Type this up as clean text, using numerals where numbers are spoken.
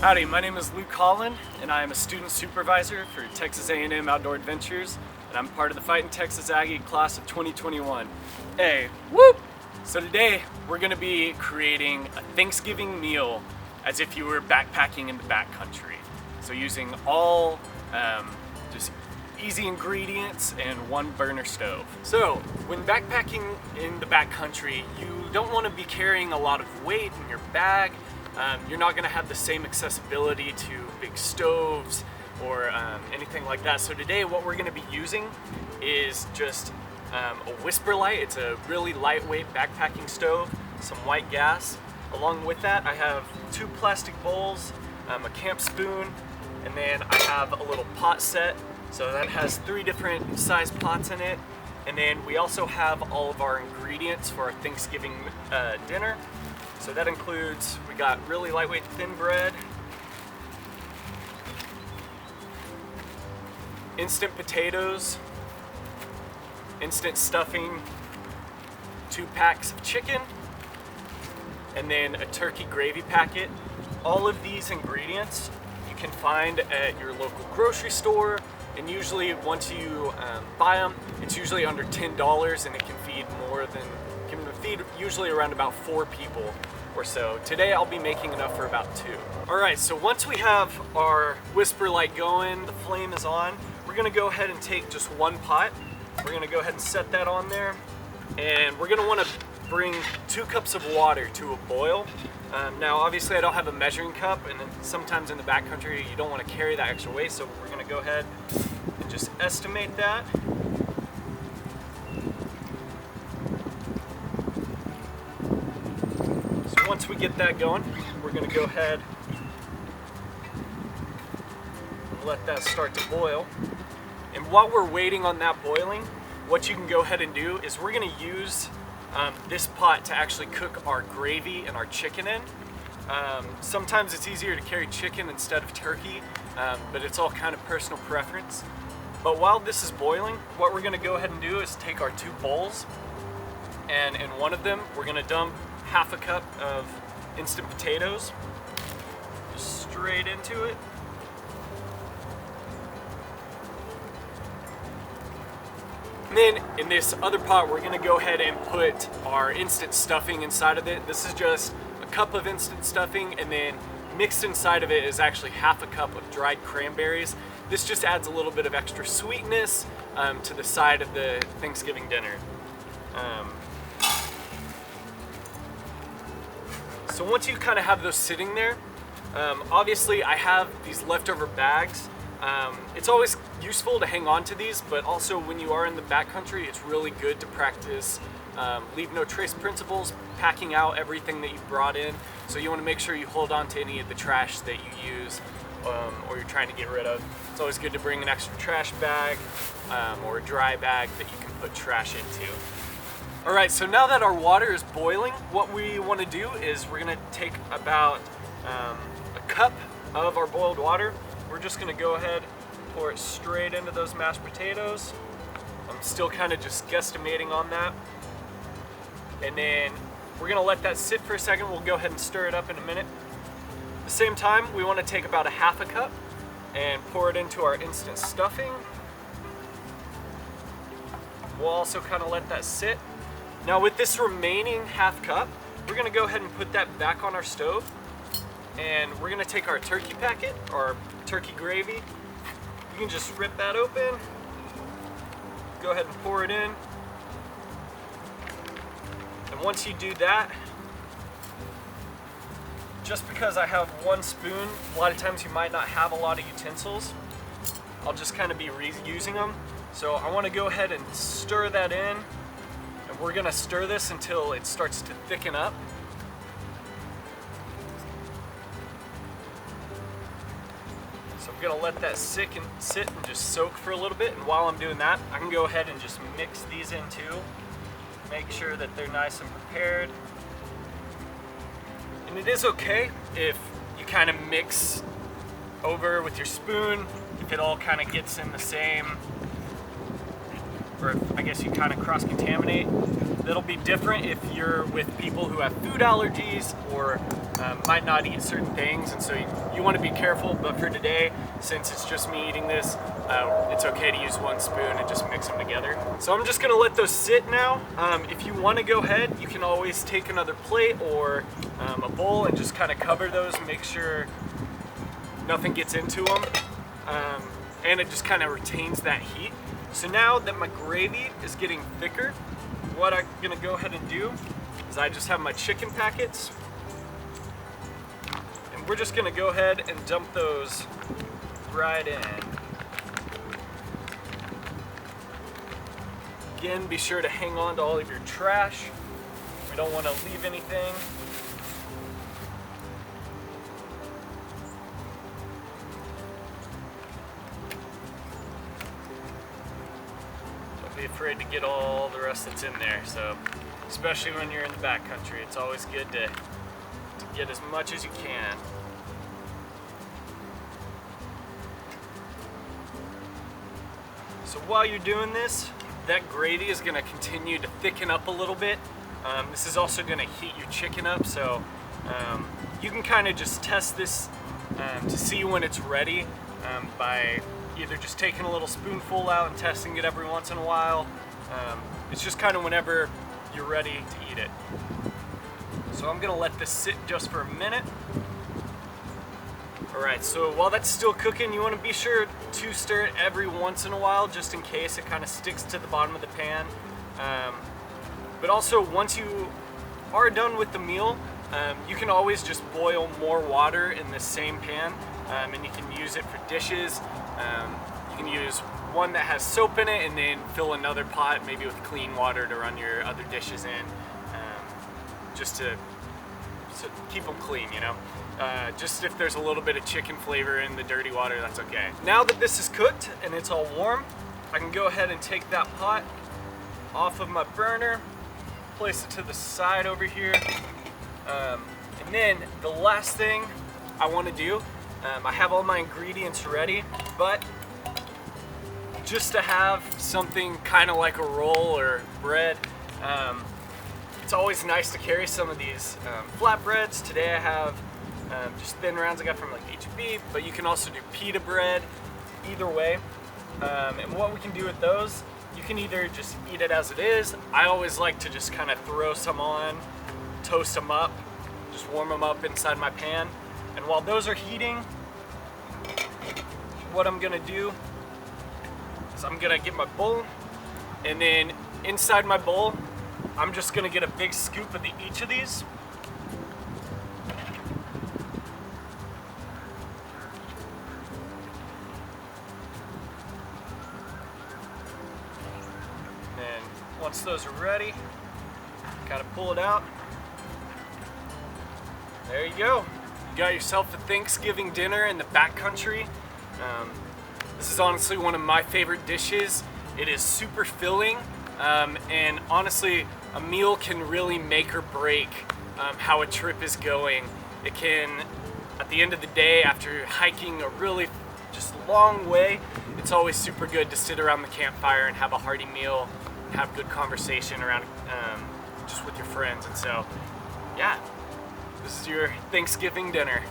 Howdy, my name is Luke Holland, and I am a student supervisor for Texas A&M Outdoor Adventures, and I'm part of the Fighting Texas Aggie class of 2021. Hey, whoop! So today, we're going to be creating a Thanksgiving meal as if you were backpacking in the backcountry. So using all just easy ingredients and one burner stove. So when backpacking in the backcountry, you don't want to be carrying a lot of weight in your bag. You're not going to have the same accessibility to big stoves or anything like that. So today what we're going to be using is just a Whisper Light. It's a really lightweight backpacking stove, some white gas. Along with that I have 2 plastic bowls, a camp spoon, and then I have a little pot set. So that has 3 different size pots in it. And then we also have all of our ingredients for our Thanksgiving dinner. So that includes, we got really lightweight thin bread, instant potatoes, instant stuffing, 2 packs of chicken, and then a turkey gravy packet. All of these ingredients you can find at your local grocery store, and usually once you buy them, it's usually under $10 and it can feed usually around about 4 people or so. Today I'll be making enough for about 2. Alright, so once we have our Whisper Light going, the flame is on, we're going to go ahead and take just 1 pot. We're going to go ahead and set that on there, and we're going to want to bring 2 cups of water to a boil. Now obviously I don't have a measuring cup, and then sometimes in the backcountry you don't want to carry that extra weight, so we're going to go ahead and just estimate that. Once we get that going, we're going to go ahead and let that start to boil. And while we're waiting on that boiling, what you can go ahead and do is we're going to use this pot to actually cook our gravy and our chicken in. Sometimes it's easier to carry chicken instead of turkey, but it's all kind of personal preference. But while this is boiling, what we're going to go ahead and do is take our 2 bowls, and in one of them we're going to dump half a cup of instant potatoes just straight into it. And then in this other pot we're going to go ahead and put our instant stuffing inside of it. This is just a cup of instant stuffing, and then mixed inside of it is actually half a cup of dried cranberries. This just adds a little bit of extra sweetness to the side of the Thanksgiving dinner. So once you kind of have those sitting there, obviously I have these leftover bags. It's always useful to hang on to these, but also when you are in the backcountry, it's really good to practice leave no trace principles, packing out everything that you brought in. So you want to make sure you hold on to any of the trash that you use or you're trying to get rid of. It's always good to bring an extra trash bag or a dry bag that you can put trash into. Alright, so now that our water is boiling, what we want to do is we're going to take about a cup of our boiled water. We're just going to go ahead and pour it straight into those mashed potatoes. I'm still kind of just guesstimating on that. And then we're going to let that sit for a second. We'll go ahead and stir it up in a minute. At the same time, we want to take about a half a cup and pour it into our instant stuffing. We'll also kind of let that sit. Now with this remaining half cup, we're going to go ahead and put that back on our stove, and we're going to take our turkey packet, or turkey gravy. You can just rip that open, go ahead and pour it in, and once you do that, just because I have 1 spoon, a lot of times you might not have a lot of utensils. I'll just kind of be reusing them. So I want to go ahead and stir that in. And we're going to stir this until it starts to thicken up. So I'm going to let that sit and just soak for a little bit. And while I'm doing that, I can go ahead and just mix these in too. Make sure that they're nice and prepared. And it is okay if you kind of mix over with your spoon, if it all kind of gets in the same or I guess you kind of cross-contaminate. That'll be different if you're with people who have food allergies or might not eat certain things, and so you want to be careful. But for today, since it's just me eating this, it's okay to use one spoon and just mix them together. So I'm just gonna let those sit now. If you want to go ahead, you can always take another plate or a bowl and just kind of cover those and make sure nothing gets into them, and it just kind of retains that heat. So now that my gravy is getting thicker, what I'm gonna go ahead and do is I just have my chicken packets, and we're just gonna go ahead and dump those right in. Again, be sure to hang on to all of your trash. We don't want to leave anything. Don't be afraid to get all the rest that's in there. So, especially when you're in the backcountry, it's always good to get as much as you can. So while you're doing this, that gravy is going to continue to thicken up a little bit. This is also going to heat your chicken up, so you can kind of just test this to see when it's ready by either just taking a little spoonful out and testing it every once in a while. It's just kind of whenever you're ready to eat it. So I'm going to let this sit just for a minute. Alright, so while that's still cooking, you want to be sure to stir it every once in a while, just in case it kind of sticks to the bottom of the pan. But also, once you are done with the meal, you can always just boil more water in the same pan, and you can use it for dishes. You can use one that has soap in it and then fill another pot, maybe with clean water, to run your other dishes in, just to keep them clean, you know. Just if there's a little bit of chicken flavor in the dirty water, that's okay. Now that this is cooked and it's all warm, I can go ahead and take that pot off of my burner, place it to the side over here, and then the last thing I want to do, I have all my ingredients ready, but just to have something kind of like a roll or bread, it's always nice to carry some of these flatbreads. Today I have just thin rounds I got from like H-E-B, but you can also do pita bread, either way. And what we can do with those, you can either just eat it as it is. I always like to just kind of throw some on, toast them up, just warm them up inside my pan. And while those are heating, what I'm gonna do is I'm gonna get my bowl, and then inside my bowl, I'm just gonna get a big scoop of each of these. Once those are ready, kind of pull it out. There you go. You got yourself a Thanksgiving dinner in the backcountry. This is honestly one of my favorite dishes. It is super filling, and honestly, a meal can really make or break how a trip is going. It can, at the end of the day, after hiking a really just long way, it's always super good to sit around the campfire and have a hearty meal, have good conversation around just with your friends. And so, yeah, this is your Thanksgiving dinner.